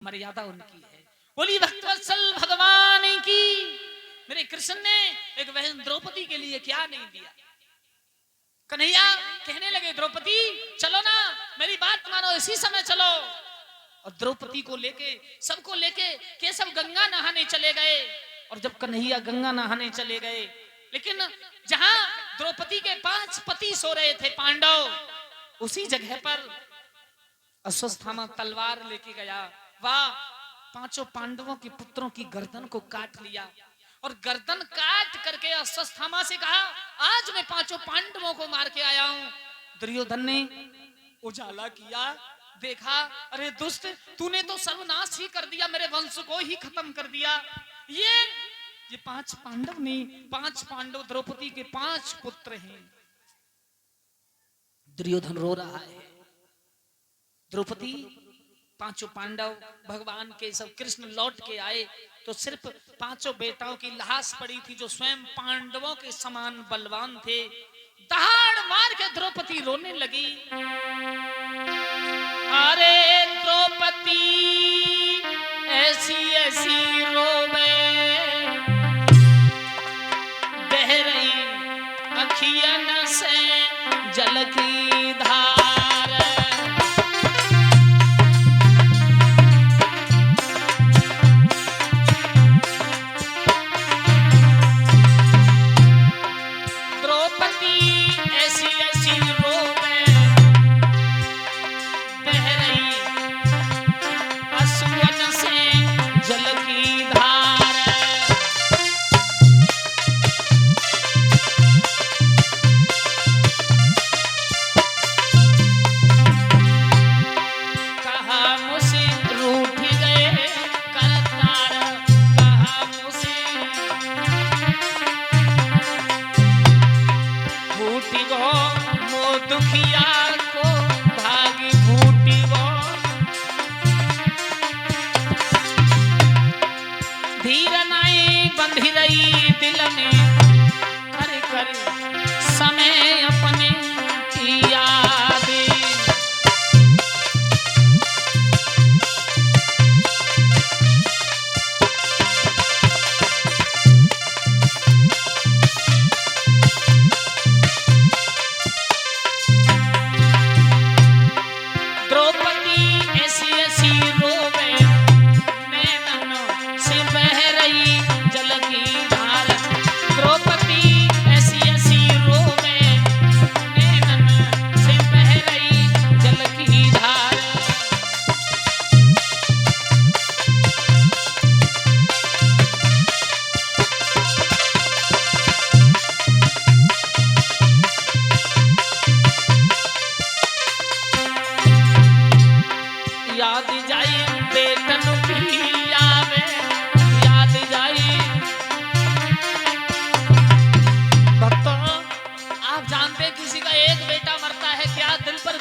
मर्यादा उनकी है। बोली भक्तवत्सल भगवान की। मेरे कृष्ण ने एक बहन द्रौपदी के लिए क्या नहीं दिया। कन्हैया कहने लगे द्रौपदी चलो ना, मेरी बात मानो, इसी समय चलो। और द्रौपदी को लेके, सबको लेके केशव गंगा नहाने चले गए। और जब कन्हैया गंगा नहाने चले गए, लेकिन जहां द्रौपदी के 5 पति सो रहे थे पांडव, उसी जगह पर अश्वत्थामा तलवार लेके गया। वाह, 5 पांडवों के पुत्रों की गर्दन को काट लिया। और गर्दन काट करके अश्वत्थामा से कहा आज मैं 5 पांडवों को मार के आया हूं। दुर्योधन ने उजाला किया, देखा, अरे दुष्ट, तूने तो सर्वनाश ही कर दिया, मेरे वंश को ही खत्म कर दिया। ये 5 पांडव नहीं, 5 पांडव द्रौपदी के 5 पुत्र हैं। दुर्योधन रो रहा है। द्रौपदी, 5 पांडव, भगवान के सब कृष्ण लौट के आए तो सिर्फ 5 बेटाओं की लाश पड़ी थी जो स्वयं पांडवों के समान बलवान थे। दहाड़ मार के द्रौपदी रोने लगी। अरे द्रौपदी ऐसी ऐसी रोवे, बह रही अखियन से जल की धार।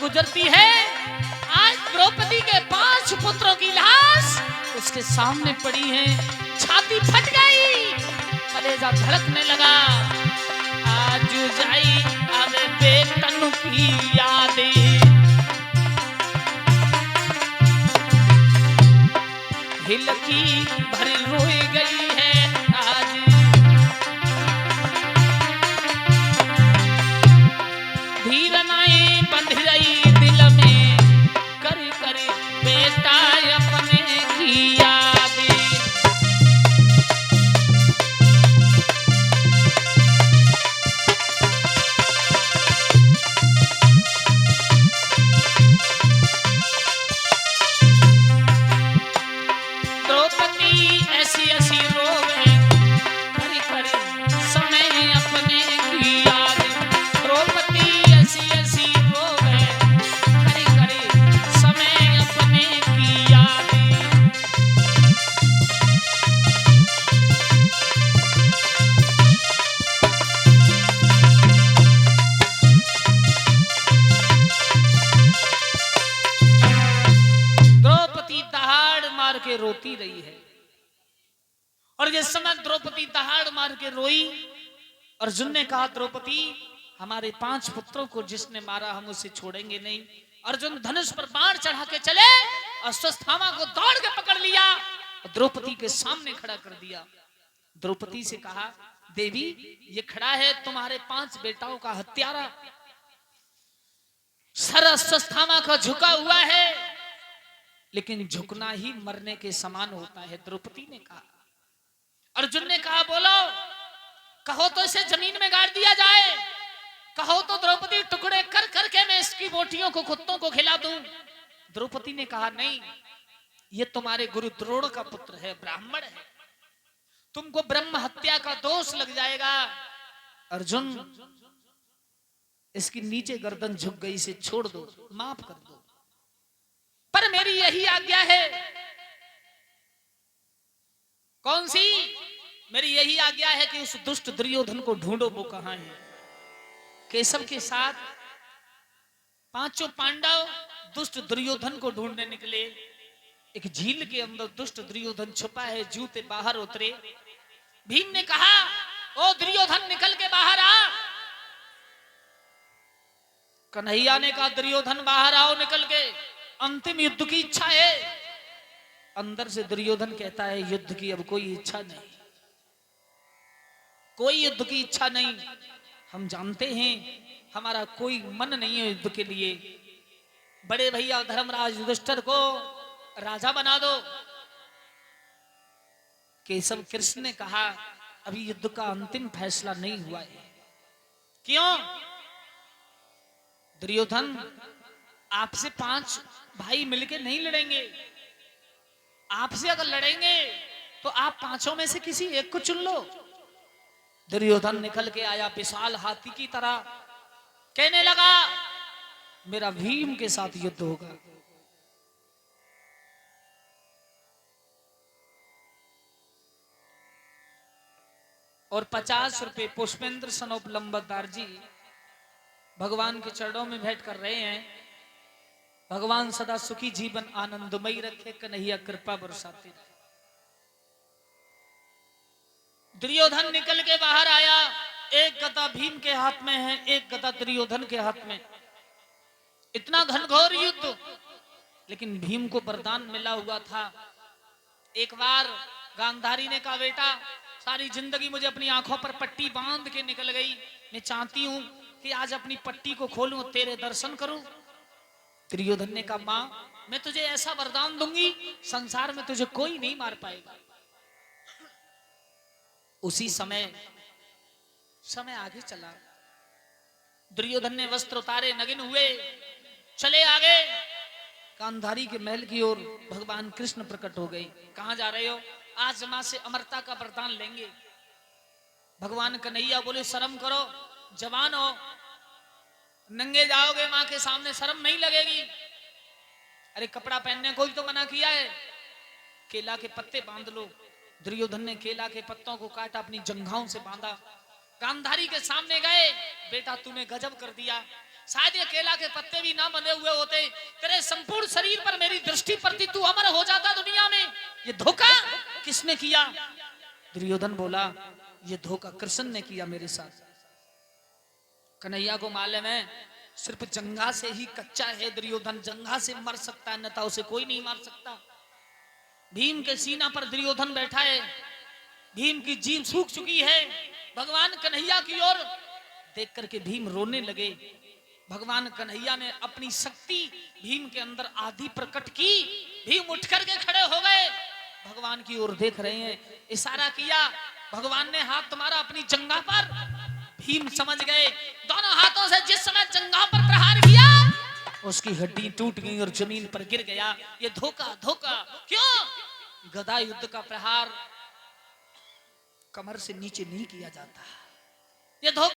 गुजरती है। आज द्रौपदी के 5 पुत्रों की लाश उसके सामने पड़ी है। छाती फट गई, कलेजा धड़कने लगा। आज जाई आवे बेटन की यादें, हिलकी भरी रोई गई है आज। धीर नाई बंध रही दिल में, कर कर बेटा अपने की यादें। द्रौपदी ऐसी ऐसी रोवे, कर कर समय अपने की यादें। द्रौपदी ऐसी ऐसी रोवे, कर कर समय अपने की यादें। द्रौपदी दहाड़ मार के रोती रही है। और जिस समय द्रौपदी दहाड़ मार के रोई, अर्जुन ने कहा द्रौपदी हमारे 5 पुत्रों को जिसने मारा हम उसे छोड़ेंगे नहीं। अर्जुन धनुष पर बाण चढ़ा के चले और अश्वत्थामा को दौड़ के पकड़ लिया और द्रौपदी के सामने खड़ा कर दिया। द्रौपदी से कहा, देवी ये खड़ा है तुम्हारे 5 बेटाओं का हत्यारा, सर अश्वत्थामा का झुका हुआ है, लेकिन झुकना ही मरने के समान होता है। द्रौपदी ने कहा। अर्जुन ने कहा, बोलो, कहो तो इसे जमीन में गाड़ दिया जाए, कहो तो द्रौपदी टुकड़े कर करके मैं इसकी बोटियों को कुत्तों को खिला दूं। द्रौपदी ने कहा, नहीं, ये तुम्हारे गुरु द्रोण का पुत्र है, ब्राह्मण है, तुमको ब्रह्म हत्या का दोष लग जाएगा। अर्जुन, इसकी नीचे गर्दन झुक गई, इसे छोड़ दो, माफ कर दो, पर मेरी यही आज्ञा है। कौन सी? मेरी यही आज्ञा है कि उस दुष्ट दुर्योधन को ढूंढो, वो कहां है। केशव के साथ 5 पांडव दुष्ट दुर्योधन को ढूंढने निकले। एक झील के अंदर दुष्ट दुर्योधन छुपा है, जूते बाहर उतरे। भीम ने कहा, ओ दुर्योधन निकल के बाहर आ। कन्हैया ने कहा, दुर्योधन बाहर आओ निकल के, अंतिम युद्ध की इच्छा है। अंदर से दुर्योधन कहता है, युद्ध की अब कोई इच्छा नहीं, कोई युद्ध की इच्छा नहीं, हम जानते हैं हमारा कोई मन नहीं है युद्ध के लिए। बड़े भैया धर्मराज युधिष्ठिर को राजा बना दो। केशव कृष्ण ने कहा, अभी युद्ध का अंतिम फैसला नहीं हुआ है। क्यों? दुर्योधन, आपसे 5 भाई मिलकर नहीं लड़ेंगे, आपसे अगर लड़ेंगे तो आप 5 में से किसी एक को चुन लो। दुर्योधन निकल के आया विशाल हाथी की तरह, कहने लगा, मेरा भीम के साथ युद्ध होगा। और 50 रुपए पुष्पेंद्र सनोप लंबरदार जी भगवान के चरणों में भेंट कर रहे हैं। भगवान सदा सुखी जीवन आनंदमयी रखे, कन्हैया कृपा बरसाते रहे। दुर्योधन निकल के बाहर आया, एक गदा भीम के हाथ में है, एक गदा दुर्योधन के हाथ में। इतना घनघोर युद्ध, लेकिन भीम को वरदान मिला हुआ था। एक बार गांधारी ने कहा, बेटा सारी जिंदगी मुझे अपनी आंखों पर पट्टी बांध के निकल गई, मैं चाहती हूं कि आज अपनी पट्टी को खोलूं, तेरे दर्शन करूं। दुर्योधन ने कहा, मां मैं तुझे ऐसा वरदान दूंगी, संसार में तुझे कोई नहीं मार पाएगा। उसी समय आगे चला। दुर्योधन ने वस्त्र उतारे, नगिन हुए, चले आगे। गांधारी के महल की ओर भगवान कृष्ण प्रकट हो गए। कहां जा रहे हो? आज मां से अमरता का वरदान लेंगे। भगवान कन्हैया बोले, शर्म करो, जवान हो, नंगे जाओगे मां के सामने, शर्म नहीं लगेगी? अरे कपड़ा पहनने को ही तो मना किया है, केला के पत्ते बांध लो। दुर्योधन ने केला के पत्तों को काटा, अपनी जंघाओं से बांधा, गांधारी के सामने गए। बेटा तूने गजब कर दिया, शायद ये केला के पत्ते भी ना बंधे हुए होते, तेरे संपूर्ण शरीर पर मेरी दृष्टि पड़ती, तू अमर हो जाता दुनिया में। ये धोखा किसने किया? दुर्योधन बोला, ये धोखा कृष्ण ने किया मेरे साथ। कन्हैया को मालूम है सिर्फ जंघा से ही कच्चा है दुर्योधन, जंघा से मर सकता है, अन्यथा उसे कोई नहीं मार सकता। भीम के सीना पर दुर्योधन बैठा है, भीम की जीभ सूख चुकी है। भगवान कन्हैया की ओर देख करके भीम रोने लगे। भगवान कन्हैया ने अपनी शक्ति भीम के अंदर आधी प्रकट की, भीम उठ करके खड़े हो गए, भगवान की ओर देख रहे हैं, इशारा किया, भगवान ने हाथ तुम्हारा अपनी जंघा पर। भीम समझ गए, दोनों हाथों से जिस समय जंघा पर प्रहार किया, उसकी हड्डी टूट गई और जमीन पर गिर गया। ये धोखा, धोखा क्यों? गदा युद्ध का प्रहार कमर से नीचे नहीं किया जाता, ये धोखा।